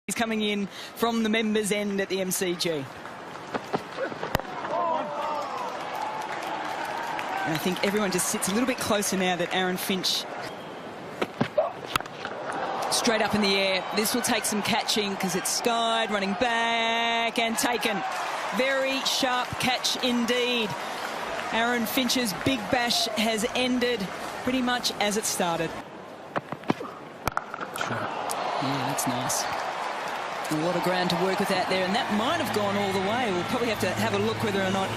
He's coming in from the members' end at the MCG. And I think everyone just sits a little bit closer now that Aaron Finch... Straight up in the air. This will take some catching because it's skied, running back and taken. Very sharp catch indeed. Aaron Finch's big bash has ended pretty much as it started. Yeah, that's nice. A lot of ground to work with out there, and that might have gone all the way. We'll probably have to have a look whether or not...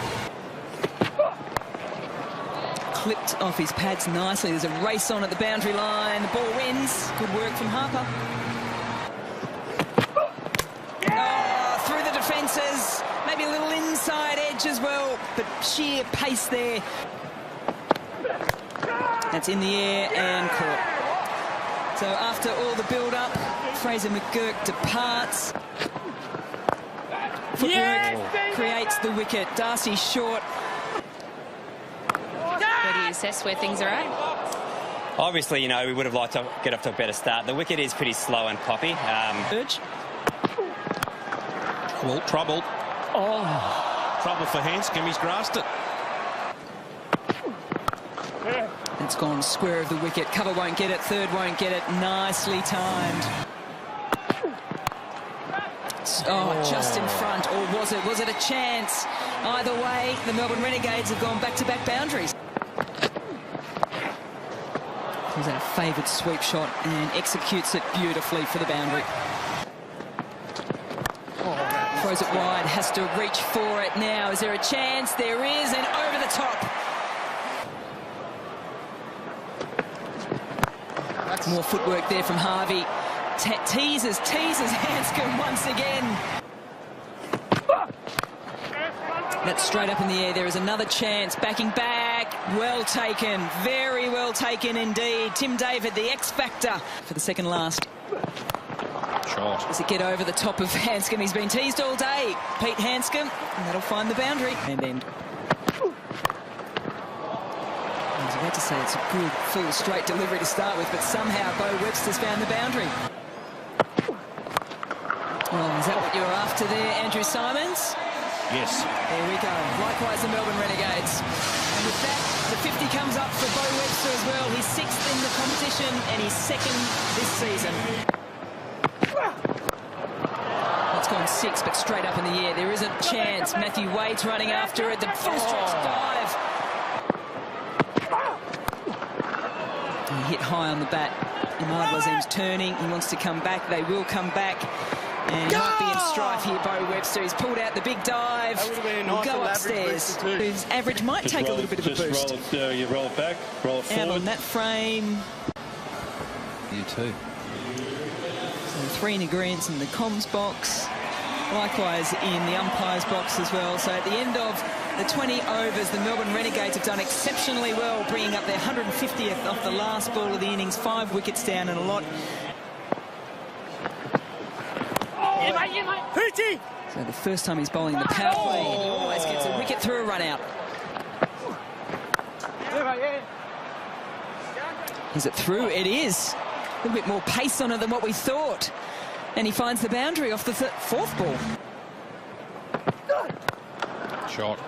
Clipped off his pads nicely. There's a race on at the boundary line. The ball wins. Good work from Harper. Oh, through the defences. Maybe a little inside edge as well, but sheer pace there. That's in the air and caught. So after all the build-up, Fraser McGurk departs. Footwork creates the wicket. Darcy Short. Where do you assess where things are at? Obviously, you know, we would have liked to get off to a better start. The wicket is pretty slow and poppy. Well, trouble. Oh, trouble for Hanscom. He's grasped it. It's gone square of the wicket. Cover won't get it. Third won't get it. Nicely timed. Oh, just in front. Or was it? Was it a chance? Either way, the Melbourne Renegades have gone back-to-back boundaries. He's a favoured sweep shot and executes it beautifully for the boundary. Throws it wide, has to reach for it now. Is there a chance? There is, and over the top. More footwork there from Harvey. Teases Hanscom once again. That's straight up in the air. There is another chance. Backing back. Well taken. Very well taken indeed. Tim David, the X factor for the second last. Shot. Does it get over the top of Hanscom? He's been teased all day. Pete Hanscom, and that'll find the boundary. And end. I was about to say it's a good, full, straight delivery to start with, but somehow Bo Webster's found the boundary. Well, is that what you were after there, Andrew Simons? Yes. There we go. Likewise, the Melbourne Renegades. And with that, the 50 comes up for Bo Webster as well. He's 6th in the competition and he's 2nd this season. It's gone 6, but straight up in the air. There is a chance. Matthew Wade's running after it. The full stretch dive. He hit high on the bat. Imad Wazim's turning. He wants to come back. They will come back. And he might be in strife here, Bo Webster. He's pulled out the big dive. He'll go upstairs. His average might take a little bit of a boost. You roll it back, roll it forward. Out on that frame. You too. So 3 in agreement in the comms box. Likewise in the umpire's box as well. So at the end of the 20 overs, the Melbourne Renegades have done exceptionally well, bringing up their 150th off the last ball of the innings. 5 wickets down and a lot. So the first time he's bowling the power play, he always gets a wicket through a run out. Is it through? It is. A little bit more pace on it than what we thought. And he finds the boundary off the 4th ball. Shot.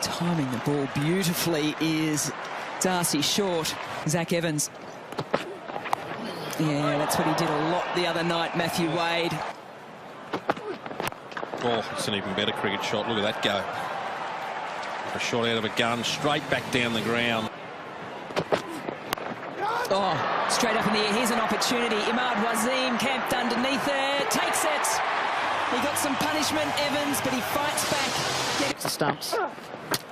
Timing the ball beautifully is Darcy Short. Zach Evans. Yeah, that's what he did a lot the other night, Matthew Wade. Oh, it's an even better cricket shot. Look at that go. A shot out of a gun, straight back down the ground. Oh, straight up in the air. Here's an opportunity. Imad Wazim camped underneath it. Takes it. He got some punishment, Evans, but he fights back. Stumps.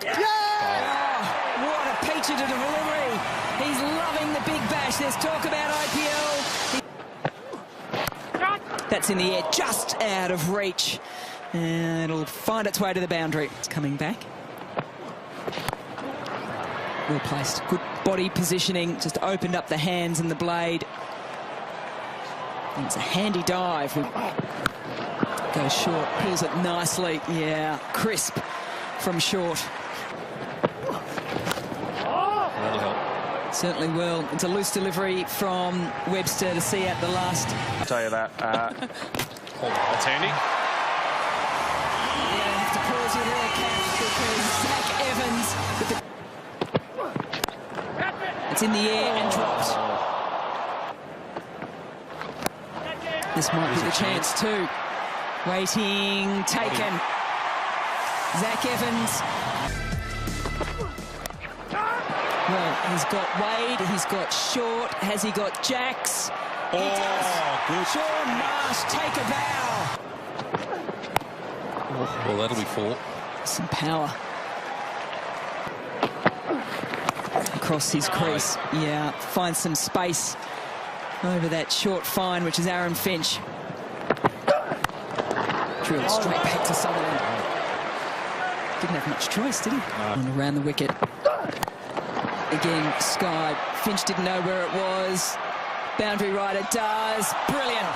Yeah! Oh, what a peach of a delivery. He's loving the big bash. There's talk about IPL. That's in the air, just out of reach. And it'll find its way to the boundary. It's coming back. Well placed. Good body positioning. Just opened up the hands and the blade. And it's a handy dive. Goes short, pulls it nicely. Yeah, crisp from Short. That'll help. Certainly will. It's a loose delivery from Webster to see out the last. I'll tell you that. That's handy. Yeah, I have to pause you there, Kath, because Zach Evans with the... It's in the air and dropped. This might be the chance too. Waiting, taken. Zach Evans. Well, he's got Wade, he's got Short, has he got Jacks? He does. Good. Sean Marsh, take a bow. Well, that'll be 4. Some power. Across his crease. Yeah, finds some space over that short fine, which is Aaron Finch. Drilled straight back to Sutherland. Didn't have much choice, did he? And around the wicket. Again, Sky. Finch didn't know where it was. Boundary rider does. Brilliant.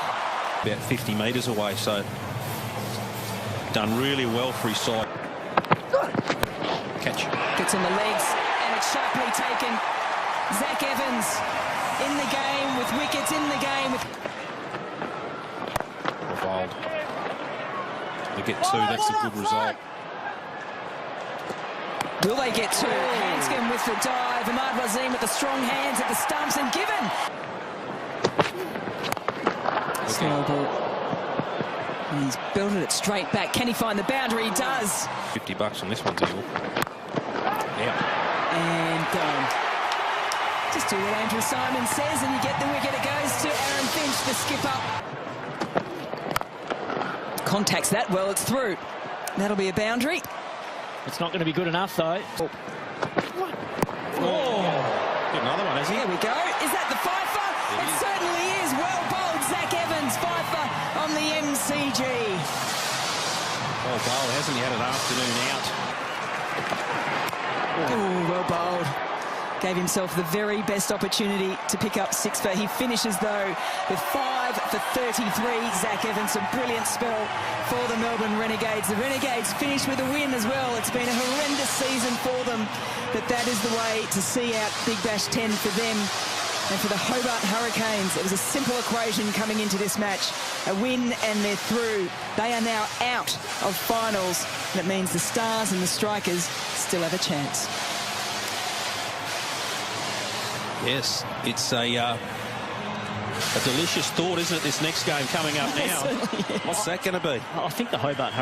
About 50 metres away, so done really well for his side. Catch. Gets on the legs, and it's sharply taken. Zach Evans in the game with wickets, in the game with... Wild. To get 2, that's a good result. Will they get 2? Hanscom with the dive. Ahmad Wazim with the strong hands at the stumps, and given. Slow ball. And he's belted it straight back. Can he find the boundary? He does. $50 on this one, Teal. Yeah. And gone. Just do what Andrew Simon says, and you get the wicket. It goes to Aaron Finch, the skipper. Contacts that well. It's through. That'll be a boundary. It's not going to be good enough, though. Oh. Get another one, has he? Here we go. Is that the fifer? It certainly is. Well bowled, Zach Evans, fifer on the MCG. Well bowled, hasn't he had an afternoon out? Oh, well bowled. Gave himself the very best opportunity to pick up 6 for. He finishes, though, with 5 for 33. Zach Evans, a brilliant spell for the Melbourne Renegades. The Renegades finished with a win as well. It's been a horrendous season for them, but that is the way to see out Big Bash 10 for them. And for the Hobart Hurricanes, it was a simple equation coming into this match. A win and they're through. They are now out of finals. That means the Stars and the Strikers still have a chance. Yes, it's a delicious thought, isn't it, this next game coming up now? Yes. What's that going to be? I think the Hobart